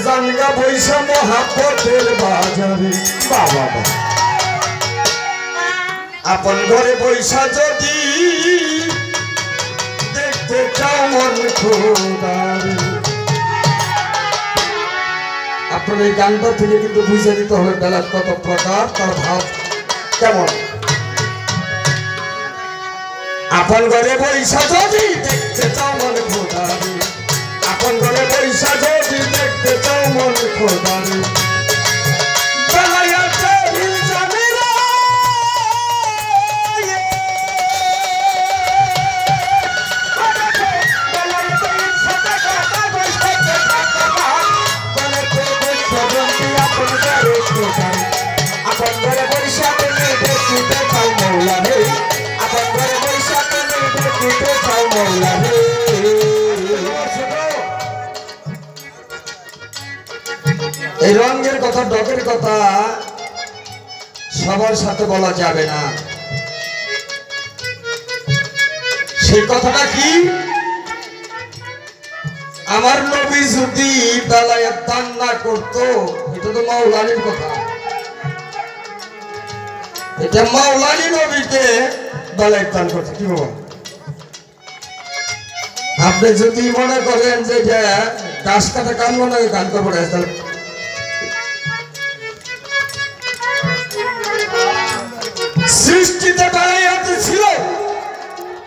জানগা বৈশা মহাপতের বাজারে বাবা আপন ঘরে বৈশা যদি দেখতে চাও মন খোদারে। আপনার এই গানটা থেকে কিন্তু বুঝে দিতে হবে বেলার কত প্রকার তার ভাব কেমন। আপন ঘরে বৈশা যদি দেখতে চাও মন খোদারে, আপন ঘরে বৈশা যদি দেখতে চাও মন খোদারে, বেলায়াতে ইলজামেরা বেলায়াতে ইলজামে কথা বলতে থাকবা বলতে বলতে আপন ঘরে খোদারে, আপন ঘরে বৈশা তুমি দেখতে চাও মওলা রে, আপন ঘরে বৈশা তুমি দেখতে চাও মওলা রে। এই রঙের কথা ডগের কথা সবার সাথে বলা যাবে না। সেই কথাটা কি, আমার নবী যদি বেলায়েত দান না করতো, এটা তো মাওলানির কথা, এটা মাওলানি নবীকে বেলায়েত দান করতো। কি বাবা আপনি যদি মনে করেন যে গাছ কাটা কান মনে গান করবো না, সৃষ্টিতে বেলায়েত ছিল,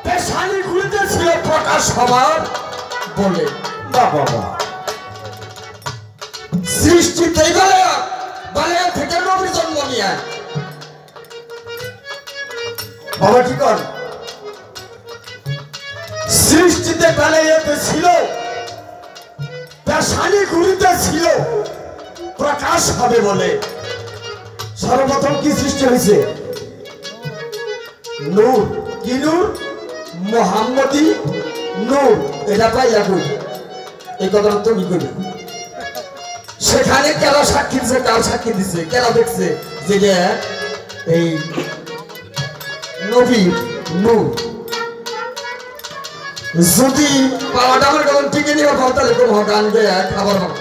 পেশানি ঘুরতে ছিল প্রকাশ হবার বলে বাবা সৃষ্টিতে বেলায়েত থেকে নবী জন্ম নিয়ে বাবা কি কর সৃষ্টিতে বেলায়েত ছিল, পেশানি ঘুরতে ছিল প্রকাশ হবে বলে। সর্বপ্রথম কি সৃষ্টি হয়েছে? নূর। কি নূর? মোহাম্মদী নূর। এটা পাইয়া কই এই কথাটা তুমি কইবে। সেখানে কেন সাক্ষী দিচ্ছে, কার সাক্ষী দিচ্ছে, কেন দেখছে যে এই নবী নূর। যদি পাওয়াটা আমার কারণ টিকে নিয়ে পাও তাহলে কোনো গান গেয়ে খাবার হবে।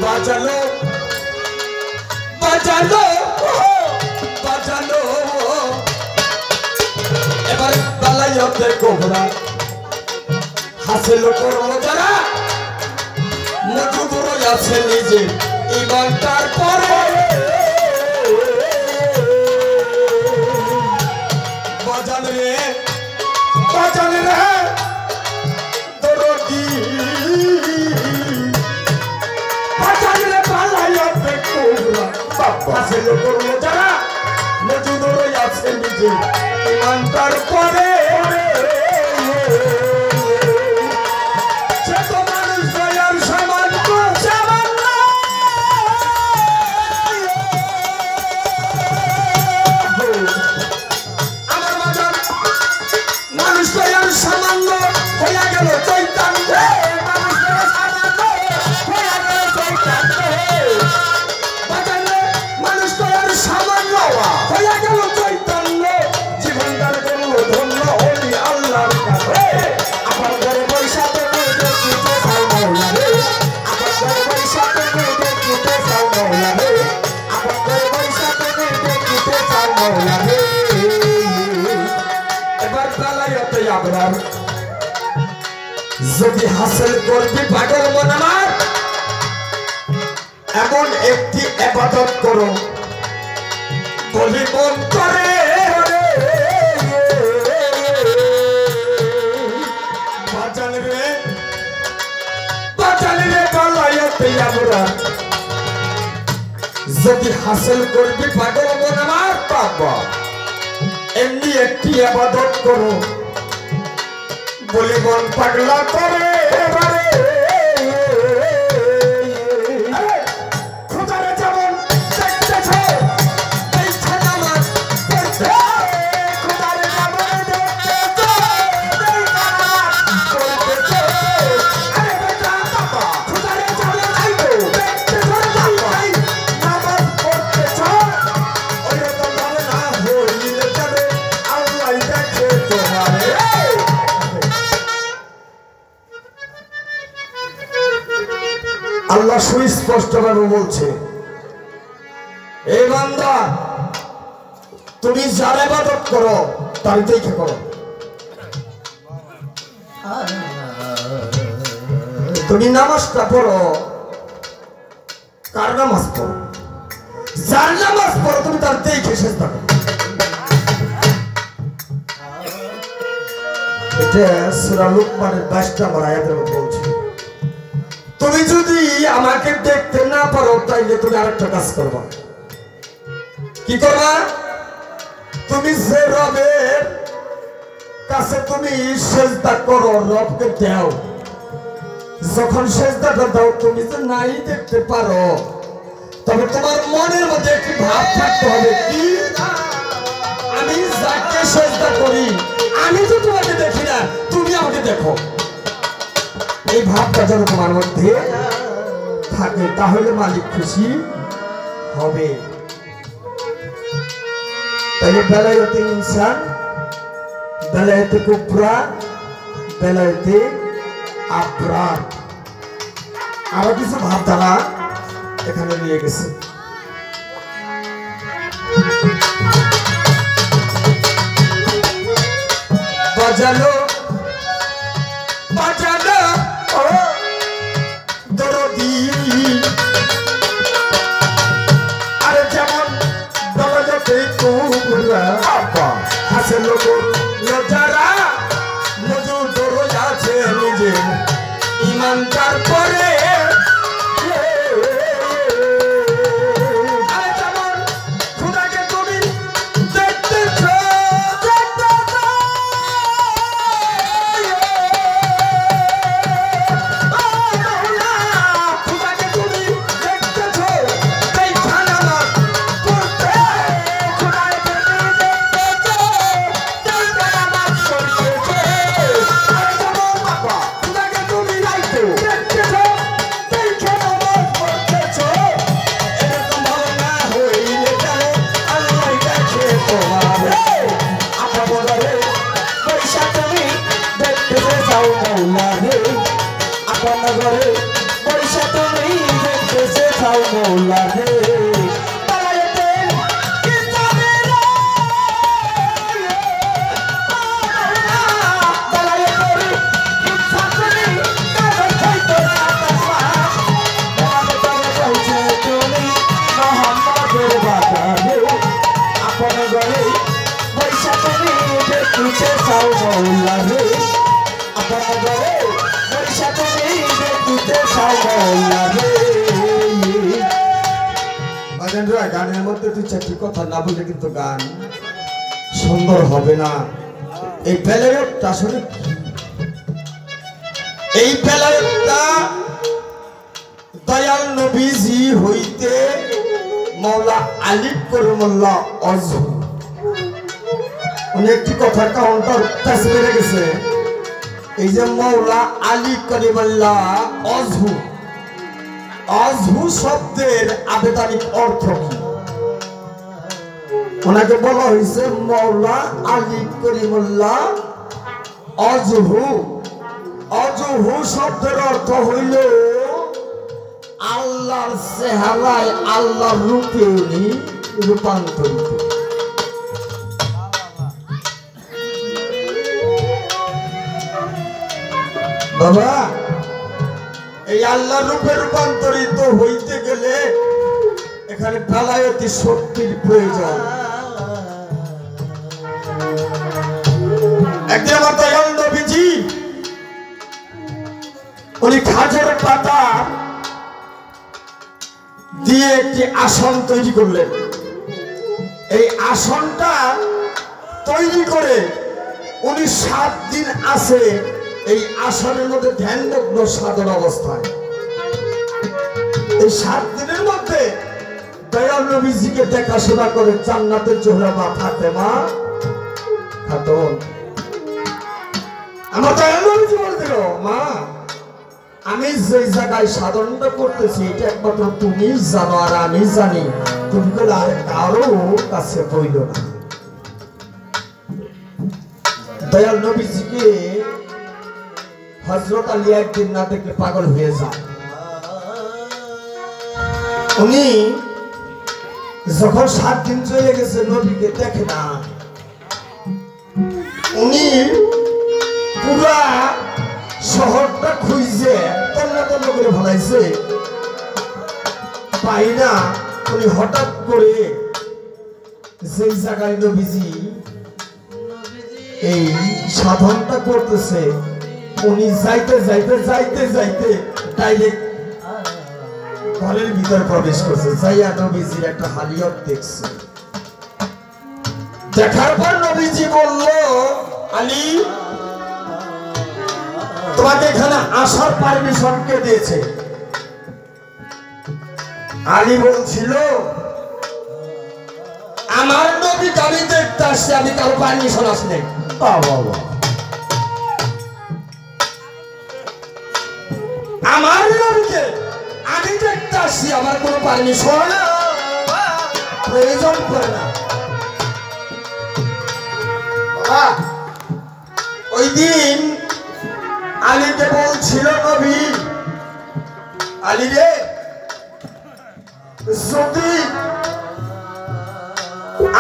বাজালো বাজালো বাজালো এবার বেলায়েতে কোবরা হাসিল করলো যারা মজুদ রয়েছে নিজে ইমানটার পরে। বাজান রে বাজান রে দরদি হাসিল করলো যারা মজুদ রয়েছে নিজে ইমানটার পরে। সে তো মানুষ দয়ার সামান্য সামান্য আমার বাজার মানুষ দয়ার সামান্য হইয়া গেল চৈতন্য। যদি হাসিল করবি পাগল মন আমার, এমন একটি ইবাদত করো বলি মন করে। বাজান রে বাজান রে আমরা যদি হাসিল করবি পাগল মন আমার পাবা এমনি একটি ইবাদত করো বলে মন পাগলা করে এবারে খোদারে যেমন দেখতেছ দেখছে নামাজ পড়ছে খোদারে যেমন দেখতেছ পড়তেছে আরে বেটা বাবা খোদারে যেমন আইতো দেখতেছ নামাজ পড়তেছ ওরে তোমার না হইলে যাবে আল্লাহ দেখে তোমারে আল্লাহ সুস্পষ্টভাবে বলছে এই বান্দা তুমি যার ইবাদত করো তার দেখে করো তুমি নামাজটা পড়ো কার নামাজ পড়ো যার নামাজ পড়ো তুমি তার দেখে চেষ্টা করো এটা সূরা লুকমানের 22 নম্বর আয়াতের মধ্যে বলছে তুমি যদি আমাকে দেখতে না পারো তাইলে তুমি আরেকটা কাজ করবা কি করবা তুমি যে রবের কাছে তুমি সেজদা করো রবকে দাও যখন সেজদাটা দাও তুমি যে নাই দেখতে পারো তবে তোমার মনের মধ্যে একটি ভাব থাকতে হবে কি আমি যাকে সেজদা করি আমি তো তোমাকে দেখি না তুমি আমাকে দেখো এই ভাবটা যেন তোমার মধ্যে থাকে তাহলে মালিক খুশি হবে তাহলে বেলায়েতে ইনসান বেলায়েতে কুবরা বেলায়েতে আবরার আরো কিছু ভাব তারা এখানে নিয়ে গেছে বাজালো বাজালো দরদি আরে যেমন দরজাতে কুবরা হাসে লোক লজারা মজুর দরজ আছে নিজে ইমানদার পরে গানের মধ্যে তুই চারটি কথা না বলে কিন্তু গান সুন্দর হবে না এই বেলায়েতটা আসলে এই বেলায়েতটা দয়াল নবীজি হইতে মাওলা আলী করিমুল্লাহ অজহু উনি একটি কথার কাউন্টার টাচ মেরে গেছে এই যে মাওলা আলী করিমুল্লাহ অজহু অজহু শব্দের আবেদনিক অর্থ কি ওনাকে বলা হয়েছে মাওলা আলী করিমুল্লাহ অজহু অজহু শব্দের অর্থ হইল আল্লাহর চেহারায় আল্লাহর রূপে উনি রূপান্তরিত বাবা এই আল্লাহর রূপে রূপান্তরিত হইতে গেলে এখানে বেলায়েতি শক্তির প্রয়োজন একদিন আমার দয়াল নবীজি উনি খাজের পাতা দিয়ে একটি আসন তৈরি করলেন। এই আসনটা তৈরি করে উনি 7 দিন আছে এই আসনের মধ্যে ধ্যানমগ্ন সাধন অবস্থায়। এই 7 দিনের মধ্যে দয়াল নবীজিকে দেখাশোনা করে জান্নাতের জোহরা মা ফাতেমা খাতুন। আমার দয়াল নবীজি বলছিল, মা আমি যে জায়গায় সাধনটা করতেছি এটা একমাত্র তুমি জানো আর আমি জানি, তুমি বলে আর কারো কাছে বইল না। দয়াল নবীজিকে হযরত আলী একদিন না দেখলে পাগল হয়ে যায়। উনি যখন 7 দিন চলে গেছে নবীকে দেখে না, উনি পুরা শহরটা খুঁজে তন্ন তন্ন করে ভালাইছে, পাই না। উনি হঠাৎ করে যেই জায়গায় নবীজি এই সাধনটা করতেছে, উনি যাইতে যাইতে যাইতে যাইতে ডাইরেক্ট ঘরের ভিতর প্রবেশ করছে। যাইয়া নবীজির একটা হালিয়ত দেখছে। দেখার পর নবীজি বলল, আলী তোমাকে এখানে আসার পারমিশন কে দিয়েছে? আলী বলছিল, আমার নবী আমি দেখতে আসছে, আমি কারো পারমিশন আসলে। আমার নবীকে আমি দেখতে আসছি, আমার কোনো পারমিশন প্রয়োজন পড়ে না। ওই দিন আলীকে বলছিল নবী, আলী রে, যদি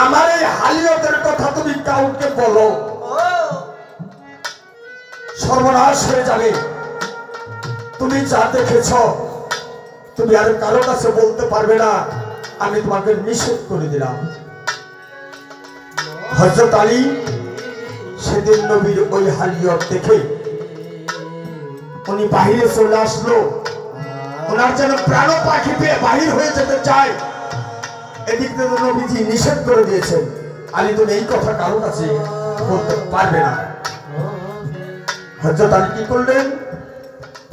আমার এই হালিয়তের কথা তুমি কাউকে বলো সর্বনাশ হয়ে যাবে। তুমি যা দেখেছ তুমি আর কারো কাছে বলতে পারবে না, আমি তোমাকে নিষেধ করে দিলাম। হযরত আলী সেদিন নবীর ওই হালিয়ত দেখে উনি বাহিরে চলে আসলো। ওনার যেন প্রাণ পাখি পেয়ে বাহির হয়ে যেতে চায়, এদিক থেকে নবীজি নিষেধ করে দিয়েছেন, আলী তুমি এই কথা কারো কাছে বলতে পারবে না। হযরত আলী কি করলেন?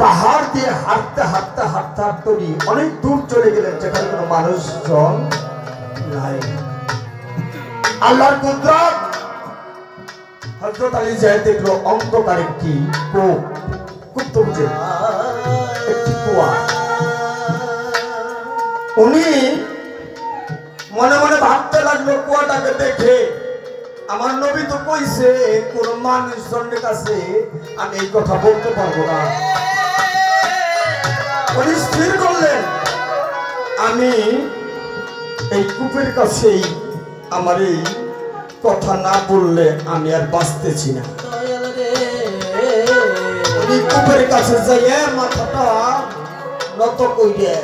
পাহাড় দিয়ে হাঁটতে হাঁটতে হাঁটতে হাঁটতে অনেক দূর চলে গেলেন, যেখানে কোনো মানুষজন নাই। আল্লাহর কুদরত, হযরত আলী যায় দেখলো অন্ধকার একটি কূপ, একটি কুয়া। উনি মনে মনে ভাবতে লাগলো, কুয়াটাকে দেখে আমার নবী তো কইছে কোন মানুষজনের কাছে আমি এই কথা বলতে পারবো না। উনি স্থির করলেন, আমি এই কূপের কাছেই আমার এই কথা না বললে আমি আর বাঁচতেছি না। উনি কূপের কাছে যাইয়া মাথাটা নত কইরে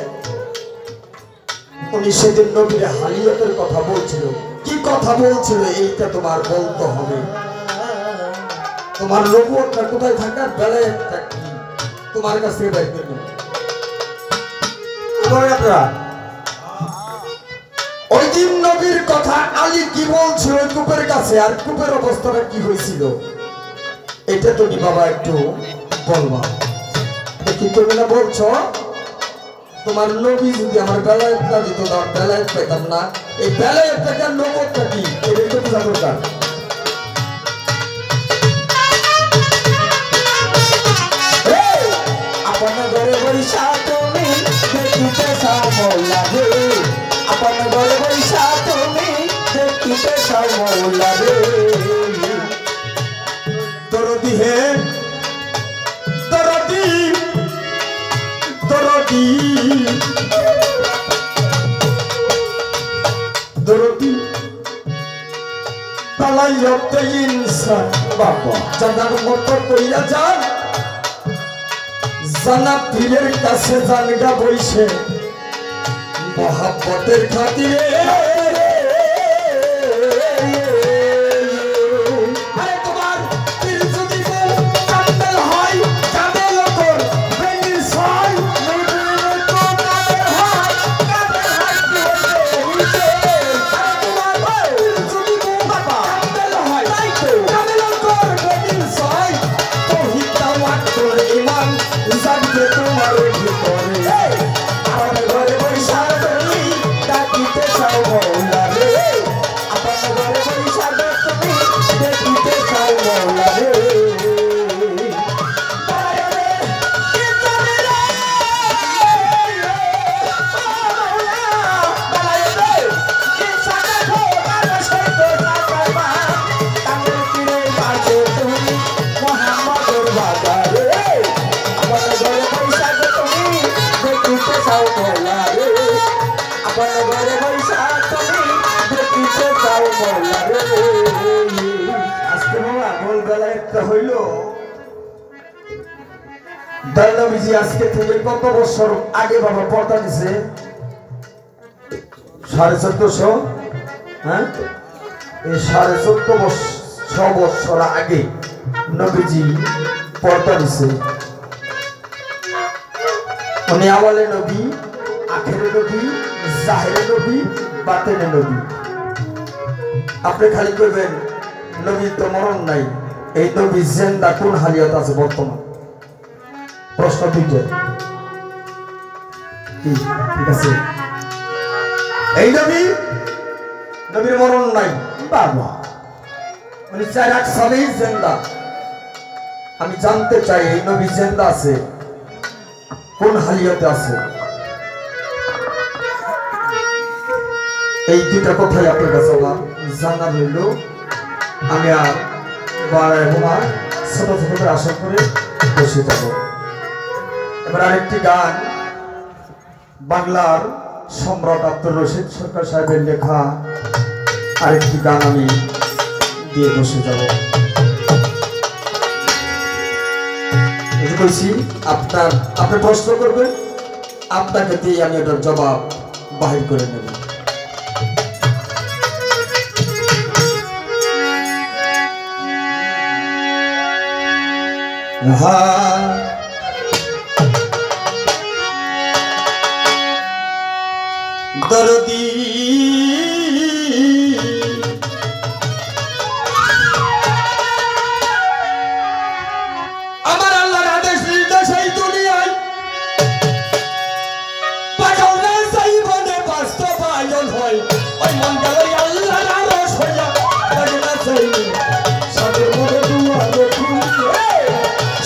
উনি সেদিন নবীর হালিয়তের কথা বলছিল। কি কথা বলছিল এইটা তোমার বলতে হবে। তোমার নবুয়তটা কোথায় থাকার বেলায়েতটা কি তোমার কাছে বাইর করবে। ওই দিন নবীর কথা আলী কি বলছিল কূপের কাছে, আর কূপের অবস্থাটা কি হয়েছিল এটা তুমি বাবা একটু বলবা। কি তুমি না বলছো তোমার নবী যদি আমার বেলায়েতটা দিত, তার বেলায়েত পেতাম না। এই বেলায়েতটাকে নবুয়তটা কি এটা একটু বোঝা দরকার। আপনার ঘরে বৈশা তুমি দেখিতে মৌলা রে, আপনার ঘরে বৈশা তুমি দেখিতে মৌলা রে। দরদি হে দরদি দরদি দরদি পালাইতে ইনসান বাবা জানার মতো কইরা যান, জানা পীরের কাছে জানগা বইছে মহাব্বতের খাতিরে। একটা হইল দয়ানবীজি আজকে থেকে কত বছর আগে বাবা পর্দা দিছে 1450 হ্যাঁ এই 1450 বছর আগে নবীজি পর্দা দিছে উনি আওয়ালে নবী আখেরে নবী জাহেরে নবী বাতেনে নবী আপনি খালি কইবেন নবী তো মরণ নাই এই নবী জিন্দা কোন হালিয়াত আছে বর্তমান প্রশ্ন দুইটা ঠিক আছে এই নবীর মরণ নাই বাবা উনি 4 সালেই জিন্দা আমি জানতে চাই এই নবী জিন্দা আছে কোন হালিয়াতে আছে এই দুইটা কথাই আপনার কাছে আমার জানা হইল আমি আর বাড়ায় বোমার ছোট ছোট করে আশা করে বসে যাব এবার আরেকটি গান বাংলার সম্রাট আব্দুর রশিদ সরকার সাহেবের লেখা আরেকটি গান আমি দিয়ে বসে যাব বলছি আপনি প্রশ্ন করবেন আপনাকে দিয়ে আমি এটার জবাব বাহির করে নেব দরদি আমার আল্লাহর আদেশ নির্দেশ এই দুনিয়ায় পাঠানো জীবনে বাস্তবায়ন হয় ওই মঙ্গলে আল্লাহর আদেশ হইয়া পাঠানো চাই সাগর করে দুয়ারে খুলে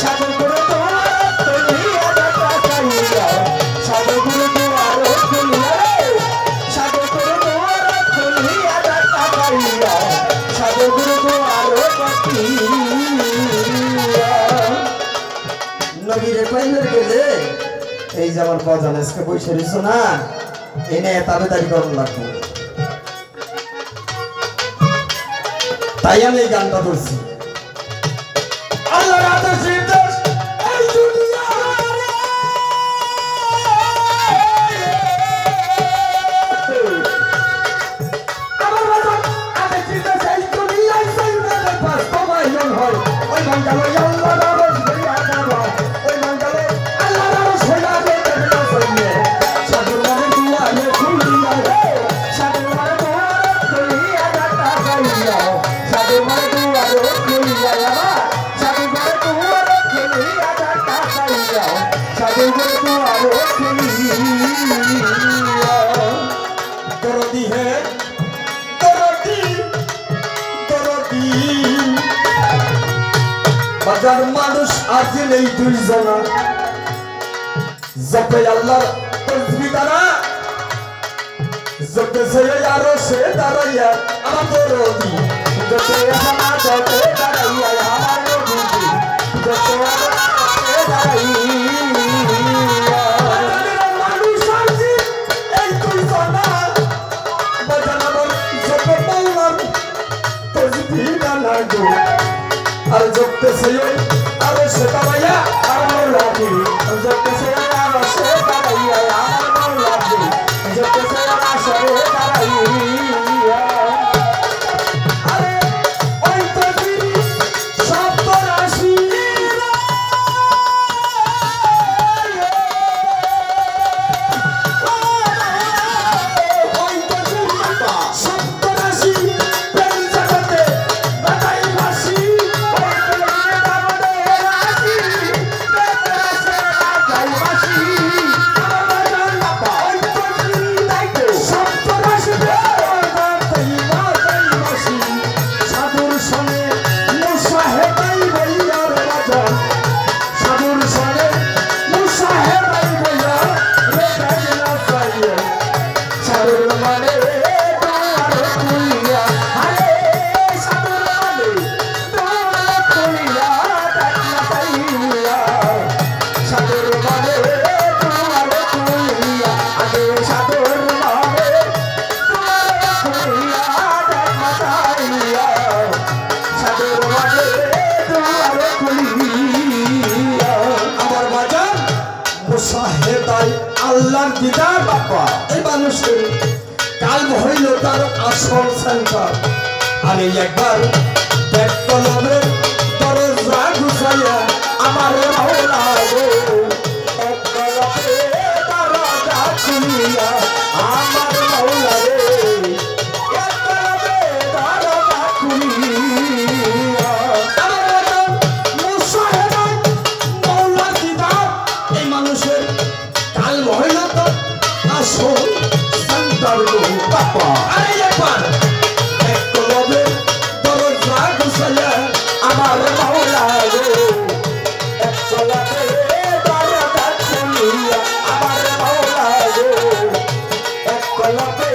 সাগর করে দুয়ারে খুলিয়া সাগর করে দুয়ারে খুলিয়া সাগর করে দুয়ারে খুলিয়া সাগর করে দুয়ারে নবীরে পাইলে গেলে এই যে আমার বাজান আজকে বসে রইছ না এনে তাবেদারি করুন লাগবে তাই আমি এই গানটা ধরছি আল্লাহর আদেশ নির্দেশ এই দুনিয়া আমার বাজান আদেশ নির্দেশ এই দুনিয়ায় সেই মনে বাস্তবায়ন হয় ওই বাঙ্গালো আল্লাহর আদেশ হইয়া যাওয়া ওই বাঙ্গালো আল্লাহর আদেশ হইয়া যাওয়া সাগর মানে দুয়ারে খুলিয়া সাগর মানে দুয়ারে খুলিয়া সাগর মানে দুয়ারে খুলিয়া সাগর মানে দুয়ারে খুলিয়া সাগর মানে দুয়ারে খুলিয়া দরদি হে দরদি বাজার মানুষ আজ নেই দুইজনা জপে আল্লাহর তসবিহ দ্বারা জপে সে আরো সে দাঁড়াইয়া আমার দরদি জপে আমার জপে দাঁড়াইয়া আমার দরদি জপে আমার দাঁড়াইয়া মানুষ আজ এই দুইজনা বাজার আমার জপে আল্লাহর তসবিহ না গো আর জপতে সে আরো সে দাঁড়াইয়া আমার দরদি জপতে সে আরো সে দাঁড়াইয়া আমার দরদি জপতে সে আরো সে দাঁড়াইয়া আরে ওই তসবিহ শব্দ আল্লাহর দিদার বাবা এই মানুষের কাল হইল তার আসল সেন্টার আর এই একবার দেখ কলমের দরজা ঘুষাইয়া আমার মাওলা গো এক কলমে দরজা খুলিয়া আমার মাওলা রে এক কলমে দরজা খুলিয়া আমার মুসাহেদার মাওলার দিদার এই মানুষের কাল হইল তার আসল সেন্টার গো বাবা আরে একবার এক কলমে দরজা ঘুষাইয়া আমার মাওলা গো এক কলমে দরজা খুলিয়া আমার মাওলা গো এক কলমে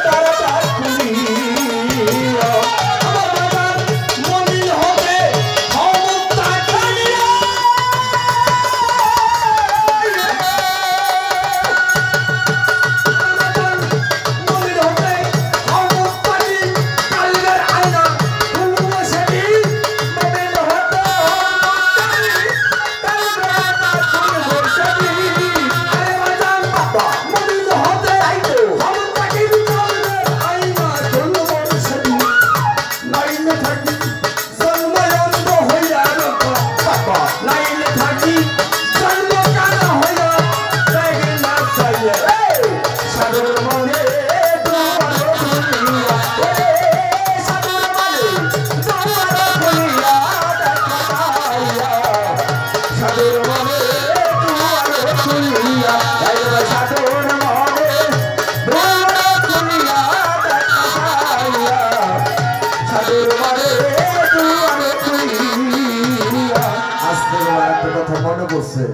দরজা খুলিয়া আমার বাবার মনির হবে ক্ষমতা কানিয়া মনির হবে ক্ষমতা কালবের আয়না ফুলুয়া সেটি মনির হতো কালবের আয়না ফুলুয়া সেটি আরে বাজান বাবা মনির হতে আইতো ক্ষমতা কি কালবের আয়না ফুলুয়া সেটি নাইলে থাকি জন্ময়ন্দ হইয়া বাবা নাইলে থাকি জন্ম কানা হইয়া লাগে না চাইয়া সাগর মনে দুয়ার খুলিয়া সাগর মনে দুয়ার খুলিয়া দেখা পাইয়া সাগর মনে দুয়ার খুলিয়া সাগর মনে দুয়ার খুলিয়া দেখা পাইয়া সাগর মনে দুয়ার খুলিয়া আজকে আমার একটা কথা মনে পড়ছে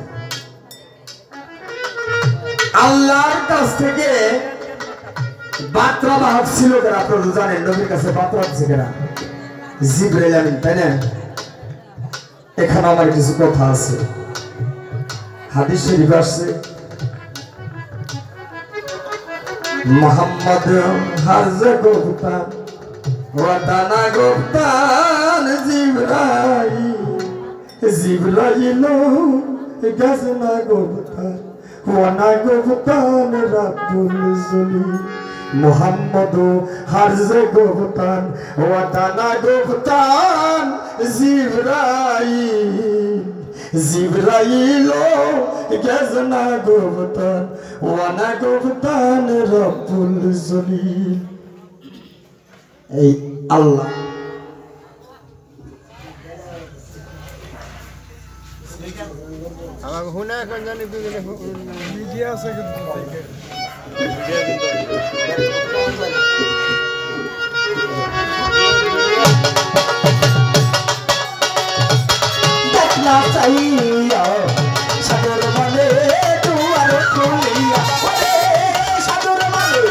আল্লাহর কাছ থেকে বার্তা বাহক ছিল যারা আপনারা তো জানেন নবীর কাছে বার্তা আছে কেনা জিবরাইল আমিন তাই না এখানে আমার কিছু কথা আছে হাদিস শরীফ আছে মোহাম্মদ হাজ গোপ্তান ওয়াদানা গোপ্তান জিবরাইল গাজনা গোপ্তান ওয়ানা গোপ্তান রাব্বুল জলিল মোহাম্মদ হাজ গোপ্তান ওয়াদানা গোপ্তান জিবরাইল গাজনা গোপ্তান ওয়ানা গোপ্তান রাব্বুল জলিল এই আল্লাহ আমার হুনা এখন জানি মিডিয়া আছে কিন্তু দেখনা চাইয়া সাগর মানে দুয়ার খুলিয়া সাগর মানে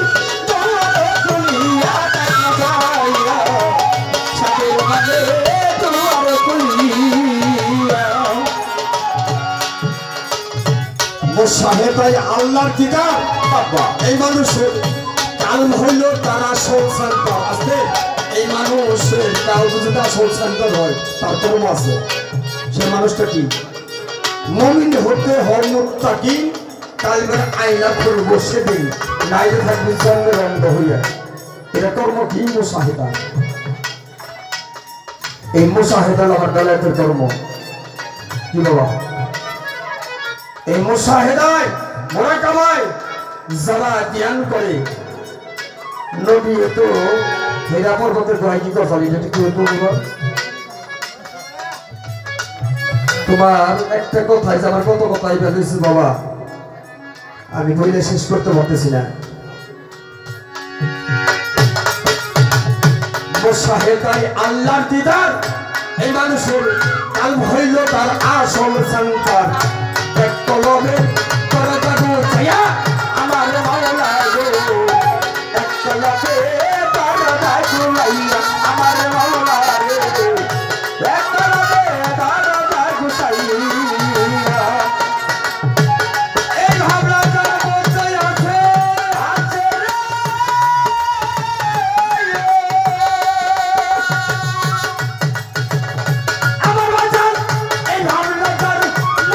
দুয়ার খুলিয়া দেখনা চাইয়া সাগর মানে দুয়ার খুলিয়া মুসাহেদাই আল্লাহর দিদার বাবা এই মানুষের কাল হইল তারা সোল সেন্টার আছে এই মানুষের কাল যদি তার সোল সেন্টার হয় তার কর্ম আছে সে মানুষটা কি মুমিন হতে হর মুত্তাকি কালবের আয়না খুলব সেদিন নাইলে থাকবে জন্মের অন্ধ হইয়া এটা কর্ম কি মুসাহেদা এই মুসাহেদা আমার দালাতের কর্ম কি বাবা এই মুসাহেদায় মুরাকাবায় যারা জ্ঞান করে নবী তো হেরা পর্বতের গায়ে কি কথা এটা কি হতো তোমার একটা কথাই আমার কত কথাই বেরিয়েছে বাবা আমি বইলে শেষ করতে পারতেছি না মুসাহেদায় আল্লাহর দিদার এই মানুষের কাল হইল তার আসল সংসার এক কলমে দরজা খুলিয়া আমার মাওলা গো এক কলমে দরজা খুলিয়া আমার মাওলা রে এক কলমে দরজা খুলিয়া এই ভাবনা যার মধ্যে আছে রে আমার বাজার এই ভাবনা যার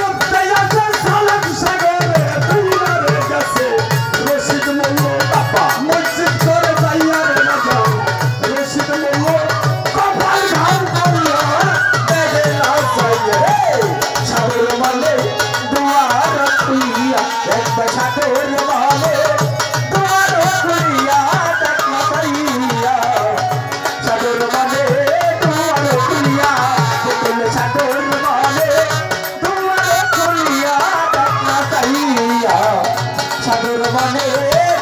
মধ্যে আছে সালাত সাগর সাগর বলে দুয়ার খুলিয়া ডাকনা সাইয়া সাগর বলে দুয়ার খুলিয়া সাগর বলে দুয়ার খুলিয়া ডাকনা সাইয়া সাগর বলে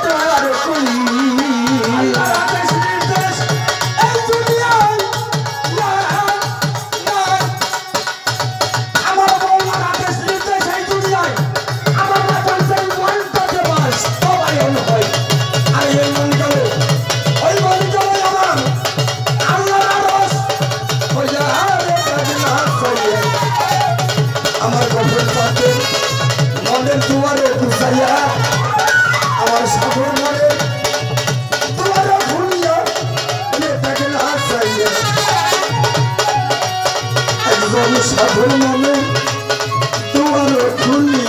দুয়ার খুলিয়া আমার কখন পাতে মনের দুয়ারে খুঁজাইয়া আমার সাগর মনে দুয়ারে খুলিয়া তাকে না চাইয়া একজন সাগর মনে দুয়ারে খুলি